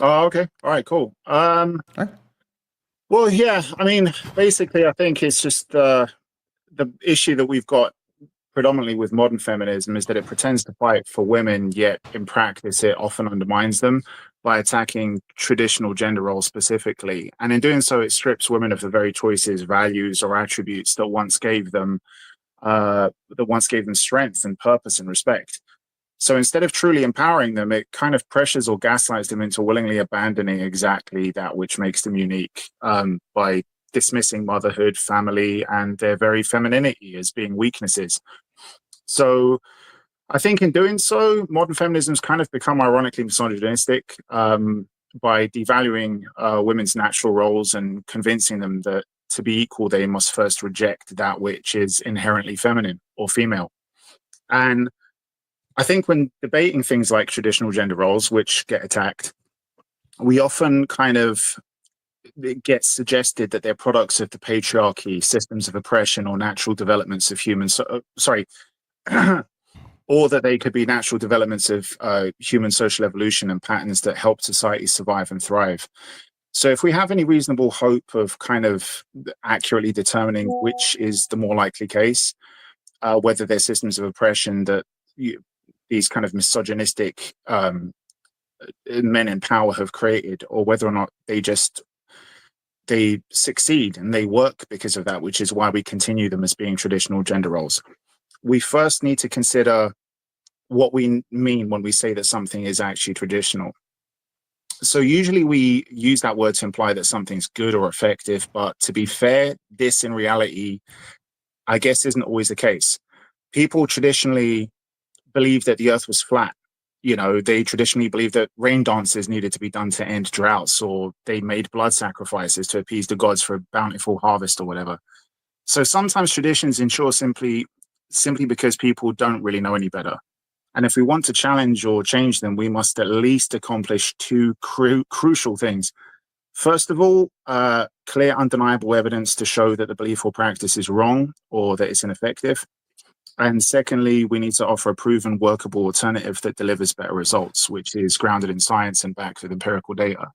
Oh, okay. All right, cool. Right. Well, yeah, I mean, basically, I think it's just the issue that we've got predominantly with modern feminism is that it pretends to fight for women, yet in practice, it often undermines them by attacking traditional gender roles specifically. And in doing so, it strips women of the very choices, values, or attributes that once gave them strength and purpose and respect. So instead of truly empowering them, it kind of pressures or gaslights them into willingly abandoning exactly that which makes them unique, by dismissing motherhood, family, and their very femininity as being weaknesses. So I think in doing so, modern feminism's kind of become ironically misogynistic, by devaluing women's natural roles and convincing them that to be equal, they must first reject that which is inherently feminine or female. And I think when debating things like traditional gender roles, which get attacked, we often kind of it gets suggested that they're products of the patriarchy, systems of oppression, or natural developments of humans. Sorry, or that they could be natural developments of human social evolution and patterns that help society survive and thrive. So, if we have any reasonable hope of kind of accurately determining which is the more likely case, whether they're systems of oppression that you, these kind of misogynistic men in power have created, or whether or not they succeed and they work because of that, which is why we continue them as being traditional gender roles. We first need to consider what we mean when we say that something is actually traditional. So usually we use that word to imply that something's good or effective, but to be fair, this in reality, I guess, isn't always the case. People traditionally believed that the earth was flat. You know, they traditionally believed that rain dances needed to be done to end droughts, or they made blood sacrifices to appease the gods for a bountiful harvest or whatever. So sometimes traditions ensure simply because people don't really know any better. And if we want to challenge or change them, we must at least accomplish two crucial things. First of all, clear, undeniable evidence to show that the belief or practice is wrong or that it's ineffective. And secondly, we need to offer a proven, workable alternative that delivers better results, which is grounded in science and backed with empirical data.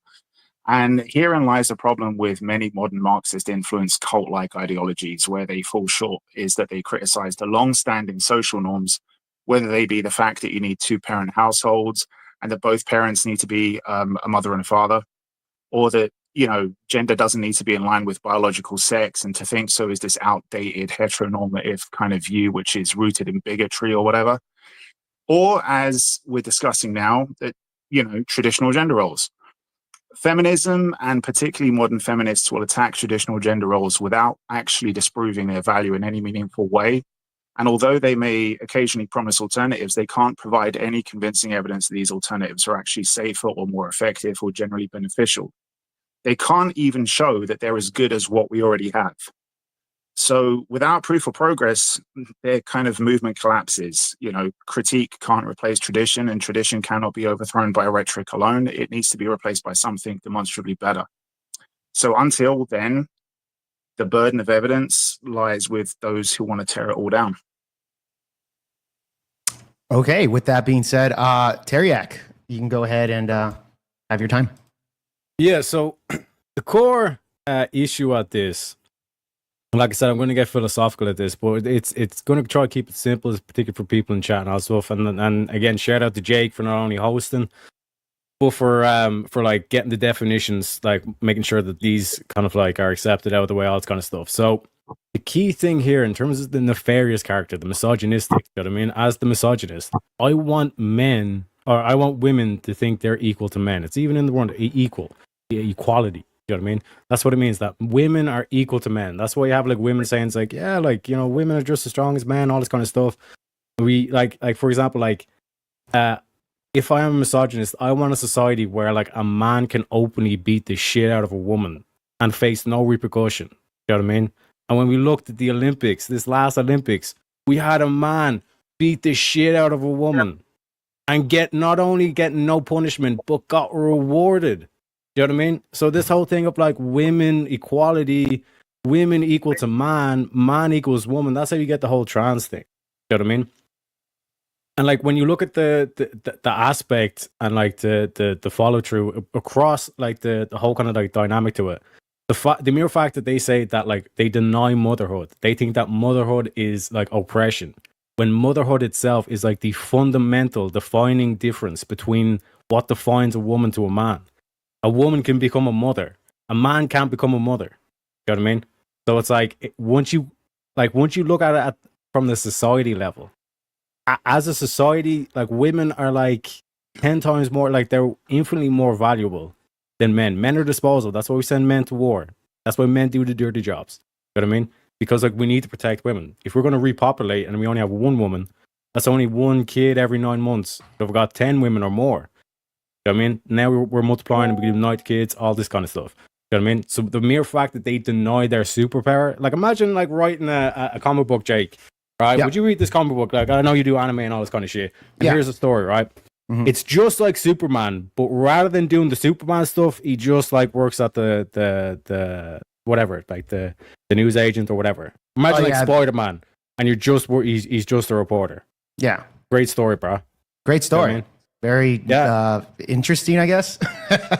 And herein lies the problem with many modern Marxist influenced cult like ideologies, where they fall short, is that they criticize the long standing social norms, whether they be the fact that you need two-parent households and that both parents need to be a mother and a father, or that, you know, gender doesn't need to be in line with biological sex, and to think so is this outdated heteronormative kind of view which is rooted in bigotry or whatever. Or, as we're discussing now, that, you know, traditional gender roles. Feminism, and particularly modern feminists, will attack traditional gender roles without actually disproving their value in any meaningful way. And although they may occasionally promise alternatives, they can't provide any convincing evidence that these alternatives are actually safer or more effective or generally beneficial. They can't even show that they're as good as what we already have. So without proof of progress, their kind of movement collapses. You know, critique can't replace tradition, and tradition cannot be overthrown by rhetoric alone. It needs to be replaced by something demonstrably better. So until then, the burden of evidence lies with those who want to tear it all down. Okay. With that being said, Teriak, you can go ahead and have your time. Yeah. So the core issue at this, like I said, I'm going to get philosophical at this, but it's going to try to keep it simple, particularly for people in chat and all stuff. And again, shout out to Jake for not only hosting, but for like getting the definitions, like making sure that these kind of like are accepted out of the way, all this kind of stuff. So the key thing here in terms of the nefarious character, the misogynistic, you know what I mean? As the misogynist, I want women to think they're equal to men. It's even in the word equal, equality. You know what I mean? That's what it means, that women are equal to men. That's why you have like women saying it's like, yeah, like, you know, women are just as strong as men, all this kind of stuff. We like for example, like if I am a misogynist, I want a society where like a man can openly beat the shit out of a woman and face no repercussion. You know what I mean? And when we looked at the Olympics, this last Olympics, we had a man beat the shit out of a woman and get not only getting no punishment, but got rewarded. You know what I mean? So this whole thing of like women equality, women equal to man, man equals woman, that's how you get the whole trans thing. You know what I mean? And like when you look at the aspect and like the follow through across like the whole kind of like dynamic to it, the mere fact that they say that like they deny motherhood, they think that motherhood is like oppression, when motherhood itself is like the fundamental defining difference between what defines a woman to a man. A woman can become a mother, a man can't become a mother. You know what I mean? So it's like once you look at it from the society level, as a society, like women are like 10 times more, like they're infinitely more valuable than men. Men are disposable. That's why we send men to war. That's why men do the dirty jobs. You know what I mean? Because like we need to protect women. If we're going to repopulate and we only have one woman, that's only one kid every 9 months. So we've got 10 women or more. You know what I mean? Now we're multiplying and we give 9 kids, all this kind of stuff. You know what I mean? So the mere fact that they deny their superpower, like imagine like writing a comic book, Jake. Right? Yep. Would you read this comic book? Like, I know you do anime and all this kind of shit. And here's the story, right? Mm-hmm. It's just like Superman, but rather than doing the Superman stuff, he just like works at the whatever, like the news agent or whatever. Imagine Spider-Man, and he's just a reporter. Yeah, great story, bro. Great story. You know I mean? Very interesting, I guess.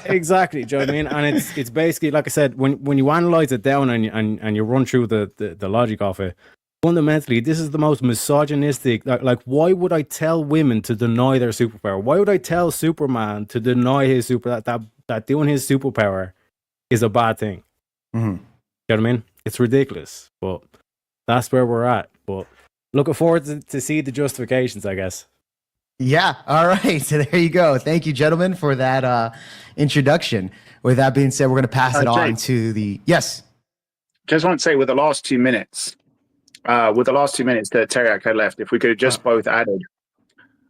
Exactly. Do you know what I mean? And it's basically like I said, when you analyze it down and you run through the logic of it. Fundamentally, this is the most misogynistic. Like, why would I tell women to deny their superpower? Why would I tell Superman to deny his that doing his superpower is a bad thing? Mm-hmm. You know what I mean? It's ridiculous, but that's where we're at. But looking forward to see the justifications, I guess. Yeah. All right. So there you go. Thank you, gentlemen, for that introduction. With that being said, we're going to pass it on to the yes. Just want to say with the last 2 minutes. With the last 2 minutes that Teriak had left, if we could have just both added.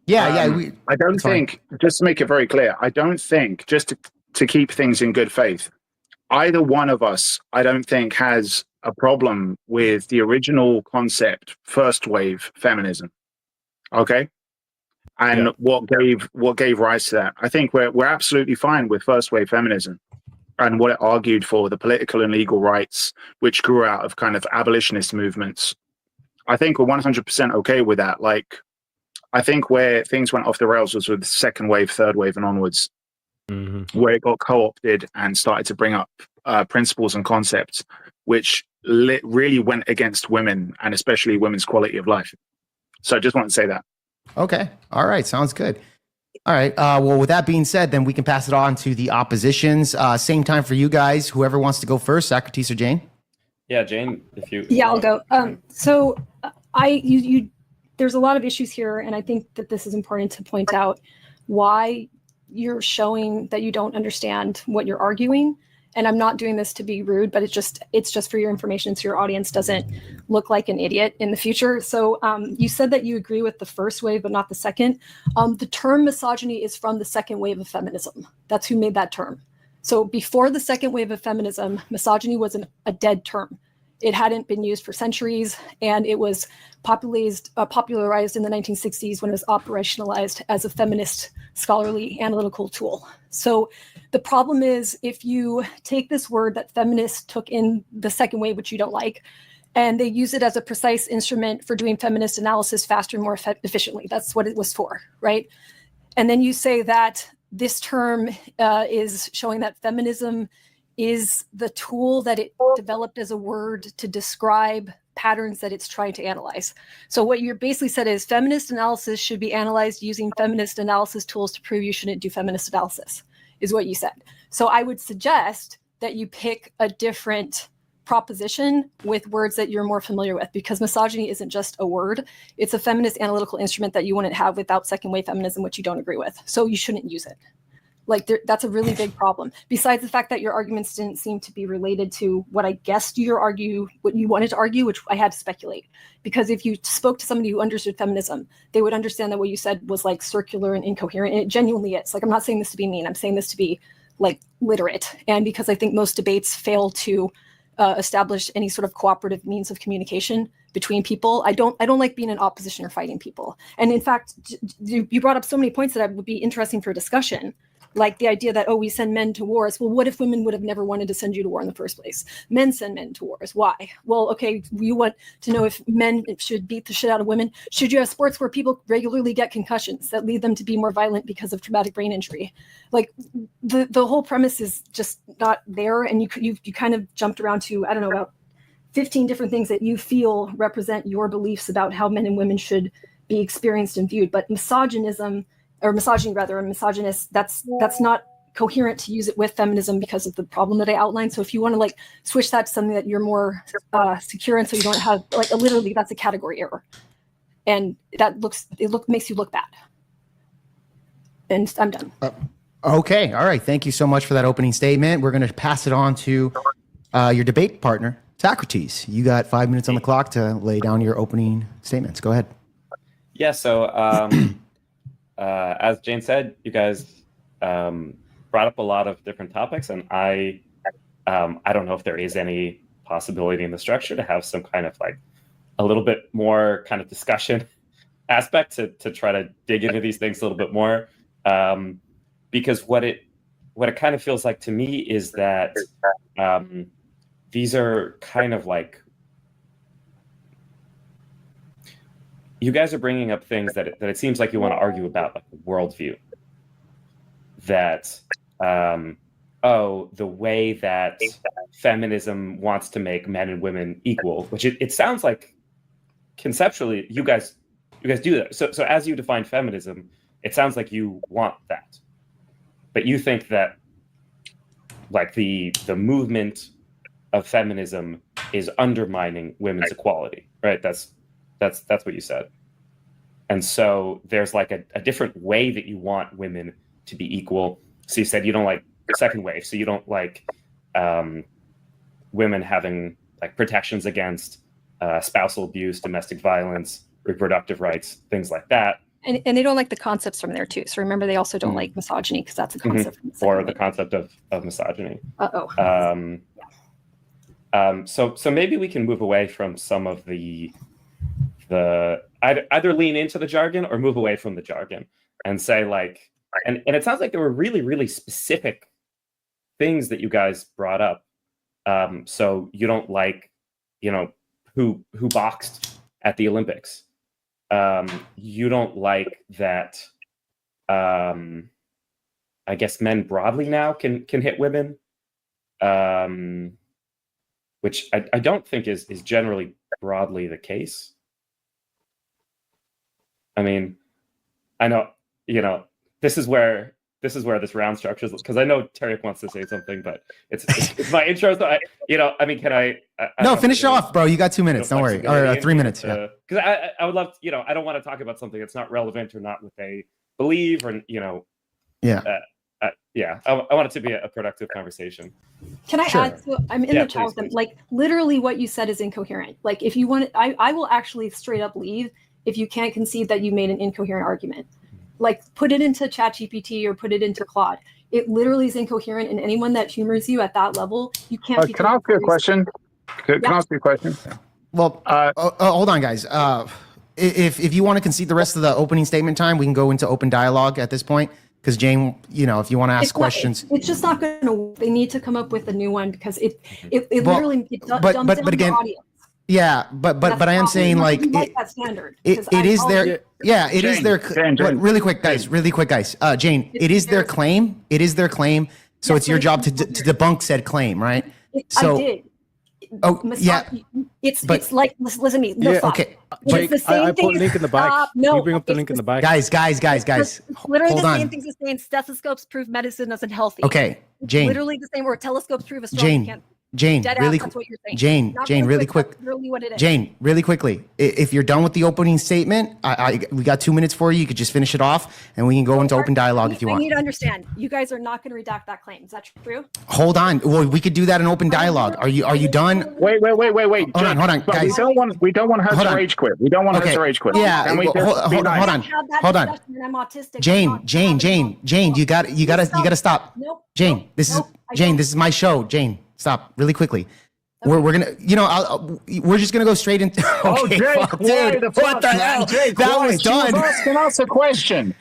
I don't think, just to make it very clear, I don't think, just to keep things in good faith, either one of us, I don't think, has a problem with the original concept, first wave feminism. Okay? And what gave rise to that. I think we're absolutely fine with first wave feminism and what it argued for, the political and legal rights, which grew out of kind of abolitionist movements. I think we're 100% okay with that. Like, I think where things went off the rails was with second wave, third wave, and onwards, where it got co-opted and started to bring up principles and concepts which really went against women and especially women's quality of life. So I just want to say that. Okay. All right. Sounds good. All right. Well, with that being said, then we can pass it on to the oppositions. Same time for you guys. Whoever wants to go first, Socrates or Jane? Yeah, Jane, if you. Yeah, I'll go. So there's a lot of issues here, and I think that this is important to point out why you're showing that you don't understand what you're arguing. And I'm not doing this to be rude, but it's just for your information, so your audience doesn't look like an idiot in the future. So you said that you agree with the first wave, but not the second. The term misogyny is from the second wave of feminism. That's who made that term. So before the second wave of feminism, misogyny was a dead term. It hadn't been used for centuries, and it was popularized in the 1960s when it was operationalized as a feminist scholarly analytical tool. So the problem is, if you take this word that feminists took in the second wave, which you don't like, and they use it as a precise instrument for doing feminist analysis faster and more efficiently, that's what it was for, right? And then you say that this term is showing that feminism is the tool that it developed as a word to describe patterns that it's trying to analyze. So what you basically said is feminist analysis should be analyzed using feminist analysis tools to prove you shouldn't do feminist analysis, is what you said. So I would suggest that you pick a different proposition with words that you're more familiar with, because misogyny isn't just a word. It's a feminist analytical instrument that you wouldn't have without second wave feminism, which you don't agree with. So you shouldn't use it. Like, that's a really big problem. Besides the fact that your arguments didn't seem to be related to what I guessed what you wanted to argue, which I had to speculate. Because if you spoke to somebody who understood feminism, they would understand that what you said was like circular and incoherent, and it genuinely is. Like, I'm not saying this to be mean. I'm saying this to be like literate. And because I think most debates fail to establish any sort of cooperative means of communication between people. I don't like being in opposition or fighting people. And in fact, you brought up so many points that would be interesting for discussion. Like the idea that, oh, we send men to wars. Well, what if women would have never wanted to send you to war in the first place? Men send men to wars. Why? Well, okay, you want to know if men should beat the shit out of women? Should you have sports where people regularly get concussions that lead them to be more violent because of traumatic brain injury? Like the whole premise is just not there. And you kind of jumped around to, I don't know, about 15 different things that you feel represent your beliefs about how men and women should be experienced and viewed. But misogyny rather, and misogynist, that's not coherent to use it with feminism because of the problem that I outlined. So if you want to like switch that to something that you're more secure in, so you don't have like literally that's a category error, and that makes you look bad. And I'm done. Okay, all right. Thank you so much for that opening statement. We're going to pass it on to your debate partner, Socrates. You got 5 minutes on the clock to lay down your opening statements. Go ahead. Yeah, so as Jane said, you guys brought up a lot of different topics, and I don't know if there is any possibility in the structure to have some kind of like a little bit more kind of discussion aspect to try to dig into these things a little bit more, because what it kind of feels like to me is that these are kind of like, you guys are bringing up things that it seems like you want to argue about, like worldview. That, the way that feminism wants to make men and women equal, which it sounds like conceptually you guys do that. So as you define feminism, it sounds like you want that, but you think that like the movement of feminism is undermining women's equality, right? That's what you said. And so there's like a different way that you want women to be equal. So you said you don't like the second wave. So you don't like women having like protections against spousal abuse, domestic violence, reproductive rights, things like that. And they don't like the concepts from there too. So remember, they also don't like misogyny because that's a concept. Or the concept of misogyny. So maybe we can move away from some of the either lean into the jargon or move away from the jargon and say like, and it sounds like there were really, really specific things that you guys brought up. So you don't like, who boxed at the Olympics. You don't like that. I guess men broadly now can hit women, which I don't think is generally broadly the case. I mean, I know, this is where this round structure is, because I know Tarek wants to say something, but it's my intro. So can I? No, finish it off, bro. You got 2 minutes. Don't worry. Or 3 minutes. Yeah. Because I would love, I don't want to talk about something that's not relevant or not what they believe, or Yeah. I want it to be a productive conversation. Can I add? So I'm in the chat with them. Like literally, what you said is incoherent. Like if you want, I will actually straight up leave if you can't concede that you made an incoherent argument. Like put it into ChatGPT or put it into Claude. It literally is incoherent, and anyone that humors you at that level, you can't. Can I ask you a question? Can I ask you a question? Well, hold on, guys. If you want to concede the rest of the opening statement time, we can go into open dialogue at this point. Because Jane, if you want to ask questions, it's just not going to. They need to come up with a new one because it literally dumbs down the audience. Yeah, but I am saying like that standard. It is their really quick guys. Jane, it is their claim. It is their claim. So it's your job to debunk said claim, right? I did. Oh yeah, it's like listen to me. No, yeah, okay. It's the same I thing. put link in the bike. No, you bring up the link in the bike. Guys. Literally Hold the on. same things as saying stethoscopes prove medicine isn't healthy. Okay, Jane. Literally the same, or telescopes prove astrology can't. Jane, really that's what you're saying. Jane, really quick. That's really what it is. Jane, really quickly. If you're done with the opening statement, we got 2 minutes for you. You could just finish it off, and we can go into open dialogue if you want. I need to understand. You guys are not going to redact that claim. Is that true? Hold on. Well, we could do that in open dialogue. Are you done? Wait. Hold on, guys. We don't want her to rage quit. We don't want her to rage quit. Yeah. Hold on. I'm autistic. Jane, you got to stop. Nope. Jane, this is my show. Jane, stop really quickly. Okay. We're gonna, we're just gonna go straight into. Okay, Jake, fuck, dude. What the hell? That was done. Asking us a question.